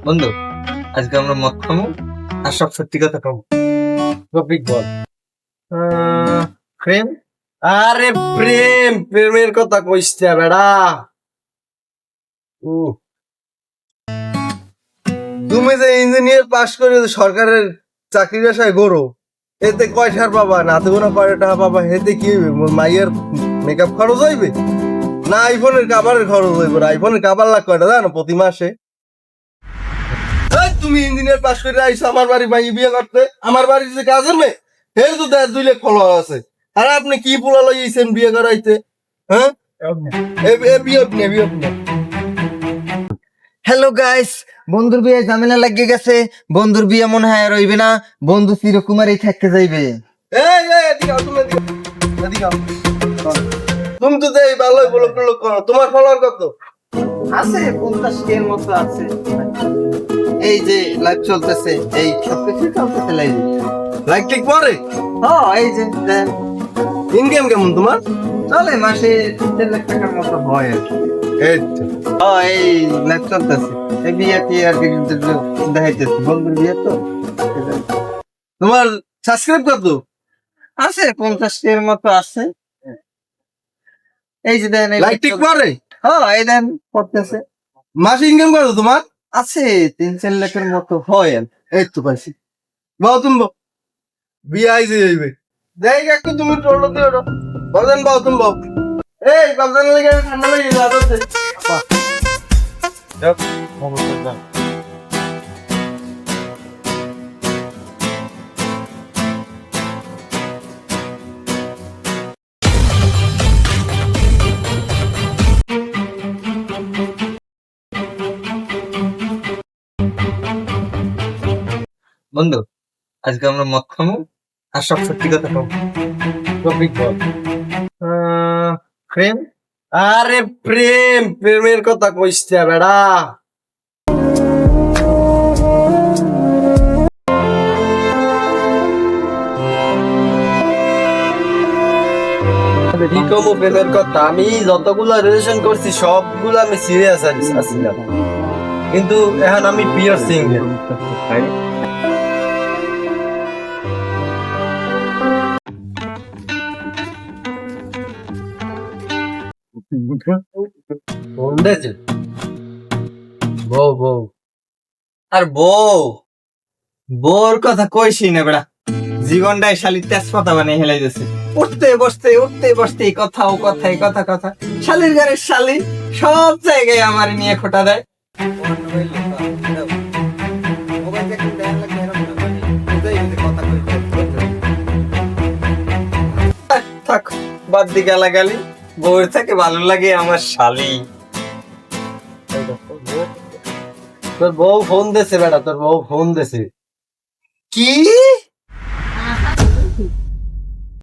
বন্ধু, আজকে আমরা মদ খাবো আর সব সত্যি কথা খাবো। টপিক বল। প্রেম। আরে প্রেমের কথা কইস না বেড়া। তুমি যে ইঞ্জিনিয়ার পাশ করে সরকারের চাকরির আশায় গড়ো, এতে কয় সার পাবা, নাতে কোনো কয় টাকা পাবা, এতে কি হইবে? মোর মাইয়ের মেকআপ খরচ হইবে না আইফোনের কাভারের খরচ হইবে? আইফোনের কাভার লাখ কয়টা জানো প্রতি মাসে? এই তুমি ইঞ্জিনিয়ার পাশ করে আইছো আমার বাড়ি ভাই বিয়ে করতে, আমার বাড়ির যে কাজের মেয়ে এর তো 2 লাখ ফলোয়ার আছে, আর আপনি কি পোলা লইছেন বিয়ে করাইতে? হ্যাঁ, বিয়ে হ্যালো গাইস, বন্ধুর বিয়ে ঝামেলা লাগিয়ে গেছে। বন্ধুর বিয়ে মনে হয় আর হইবে না, বন্ধু চিরকুমারই থাকতে যাইবে। এদিকে আও, তুমি এদিকে আও। তুমি তো দেই ভালোই বলো করো, তোমার ফলোয়ার কত আছে? 50K এর মতো আছে। এই যে লাইভ চলতেছে, এই সবকিছু চলতেছে লাইভ। লাইক টিক পরে? হ্যাঁ, এই যে দেন। ইনকাম কেমন তোমার? চলে মাসে 3 লাখ টাকার মতো হয় আর কি। এই তো। হ্যাঁ, এই লাইভ চলতেছে। এই বিয়ে টিয়ে আর কি দেখাইতেছে, বন্ধুর বিয়ে তো। তোমার সাবস্ক্রাইব কত? আছে 50K এর মতো আছে। এই যে দেন, লাইক টিক পরে? হ্যাঁ, এই দেন করতেছে। মাসে ইনকাম কত তোমার? আছে 3-4 লাখের মতো হয় আর কি। এই তো পাইছি। বাও তুমি বাও, বিয়ে আইছে যাইবে। দেখ একটু তুমি টোলো দিও না। বাবজান বাও তুমি বাও। এই বাবজান লাগে ঠান্ডা লাগে যাচ্ছে। যাক, খবর দাও। বন্ধু, আজকে আমরা মদ খাবো আর সব সত্যি কথা খাবো। টপিক বল। প্রেম। আরে প্রেমের কথা কইস না বেড়া। কি কমো প্রেমের কথা? আমি যতগুলা রিলেশন করছি সবগুলো আমি সিরিয়াস আছিলাম, কিন্তু এখন আমি পিওর সিঙ্গেল। বউ বউ আর বউর কথা কইছি না বেড়া, জীবনটাই শালি তেজপাতা বানিয়ে হেলাই দিয়েছে। উঠতে বসতে এই কথা ও কথা, এই কথা কথা, শালির ঘরের শালি সব জায়গায় আমার নিয়ে খোটা দেয়। থাক, বাদ দি গালাগালি। বউর থেকে ভালো লাগে আমার শালি। তোর বউ ফোন দেছে বেড়া, তোর বউ ফোন দেছে। কি?